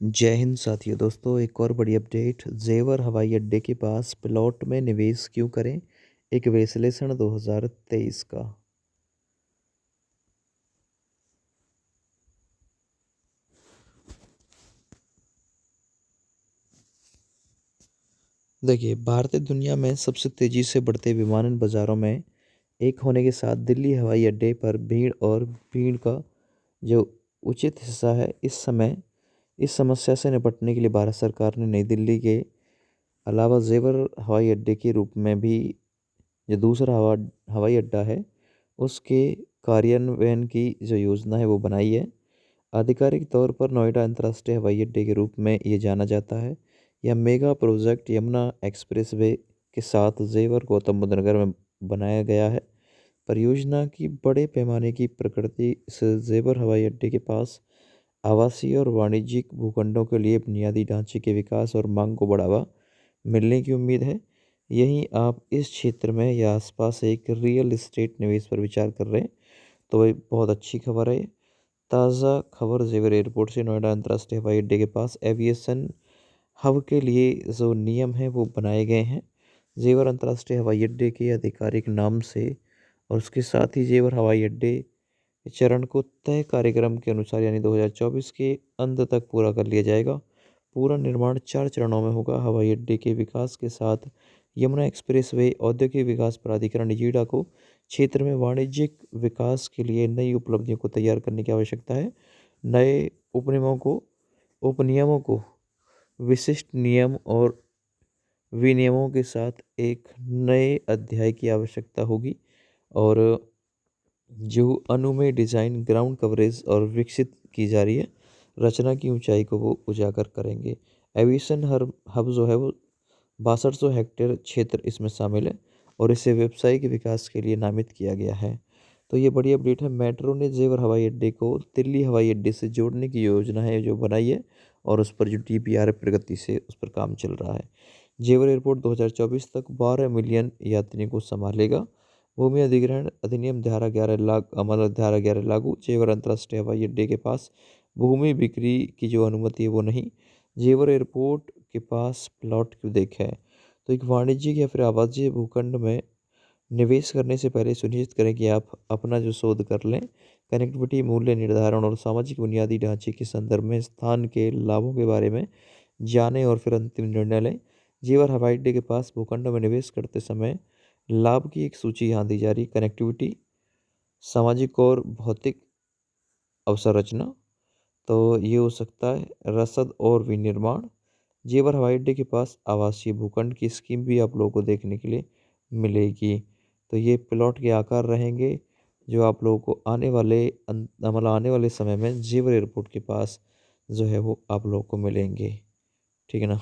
जय हिंद साथियों। दोस्तों, एक और बड़ी अपडेट। जेवर हवाई अड्डे के पास प्लॉट में निवेश क्यों करें, एक विश्लेषण 2023 का। देखिए, भारतीय दुनिया में सबसे तेजी से बढ़ते विमानन बाजारों में एक होने के साथ दिल्ली हवाई अड्डे पर भीड़ का जो उचित हिस्सा है। इस समस्या से निपटने के लिए भारत सरकार ने नई दिल्ली के अलावा जेवर हवाई अड्डे के रूप में भी जो दूसरा हवाई अड्डा है उसके कार्यान्वयन की जो योजना है वो बनाई है। आधिकारिक तौर पर नोएडा अंतर्राष्ट्रीय हवाई अड्डे के रूप में ये जाना जाता है। यह मेगा प्रोजेक्ट यमुना एक्सप्रेसवे के साथ जेवर गौतम बुद्ध नगर में बनाया गया है। परियोजना की बड़े पैमाने की प्रकृति से जेवर हवाई अड्डे के पास आवासीय और वाणिज्यिक भूखंडों के लिए बुनियादी ढांचे के विकास और मांग को बढ़ावा मिलने की उम्मीद है। यहीं आप इस क्षेत्र में या आसपास एक रियल एस्टेट निवेश पर विचार कर रहे हैं तो ये बहुत अच्छी खबर है। ताज़ा खबर जेवर एयरपोर्ट से नोएडा अंतर्राष्ट्रीय हवाई अड्डे के पास एविएशन हब के लिए जो नियम हैं वो बनाए गए हैं। जेवर अंतर्राष्ट्रीय हवाई अड्डे के आधिकारिक नाम से और उसके साथ ही जेवर हवाई अड्डे चरण को तय कार्यक्रम के अनुसार यानी 2024 के अंत तक पूरा कर लिया जाएगा। पूरा निर्माण 4 चरणों में होगा। हवाई अड्डे के विकास के साथ यमुना एक्सप्रेसवे औद्योगिक विकास प्राधिकरण यीडा को क्षेत्र में वाणिज्यिक विकास के लिए नई उपलब्धियों को तैयार करने की आवश्यकता है। नए उपनियमों को विशिष्ट नियम और विनियमों के साथ एक नए अध्याय की आवश्यकता होगी और जो अनुमेय डिज़ाइन ग्राउंड कवरेज और विकसित की जा रही है रचना की ऊंचाई को वो उजागर करेंगे। एविएशन हब जो है वो 6200 हेक्टेयर क्षेत्र इसमें शामिल है और इसे व्यवसायिक विकास के लिए नामित किया गया है। तो ये बड़ी अपडेट है। मेट्रो ने जेवर हवाई अड्डे को दिल्ली हवाई अड्डे से जोड़ने की योजना है जो बनाई है और उस पर जो DPR प्रगति से उस पर काम चल रहा है। जेवर एयरपोर्ट 2024 तक 12 मिलियन यात्रियों को संभालेगा। भूमि अधिग्रहण अधिनियम धारा 11 लागू। जेवर अंतर्राष्ट्रीय हवाई अड्डे के पास भूमि बिक्री की जो अनुमति है वो नहीं। जेवर एयरपोर्ट के पास प्लॉट क्यों देखें, तो एक वाणिज्यिक या फिर आवासीय भूखंड में निवेश करने से पहले सुनिश्चित करें कि आप अपना जो शोध कर लें। कनेक्टिविटी, मूल्य निर्धारण और सामाजिक बुनियादी ढांचे के संदर्भ में स्थान के लाभों के बारे में जानें और फिर अंतिम निर्णय लें। जेवर हवाई अड्डे के पास भूखंड में निवेश करते समय लाभ की एक सूची यहाँ दी जा रही। कनेक्टिविटी, सामाजिक और भौतिक अवसंरचना, तो ये हो सकता है रसद और विनिर्माण। जेवर हवाई अड्डे के पास आवासीय भूखंड की स्कीम भी आप लोगों को देखने के लिए मिलेगी। तो ये प्लॉट के आकार रहेंगे जो आप लोगों को आने वाले समय में जेवर एयरपोर्ट के पास जो है वो आप लोगों को मिलेंगे। ठीक है ना।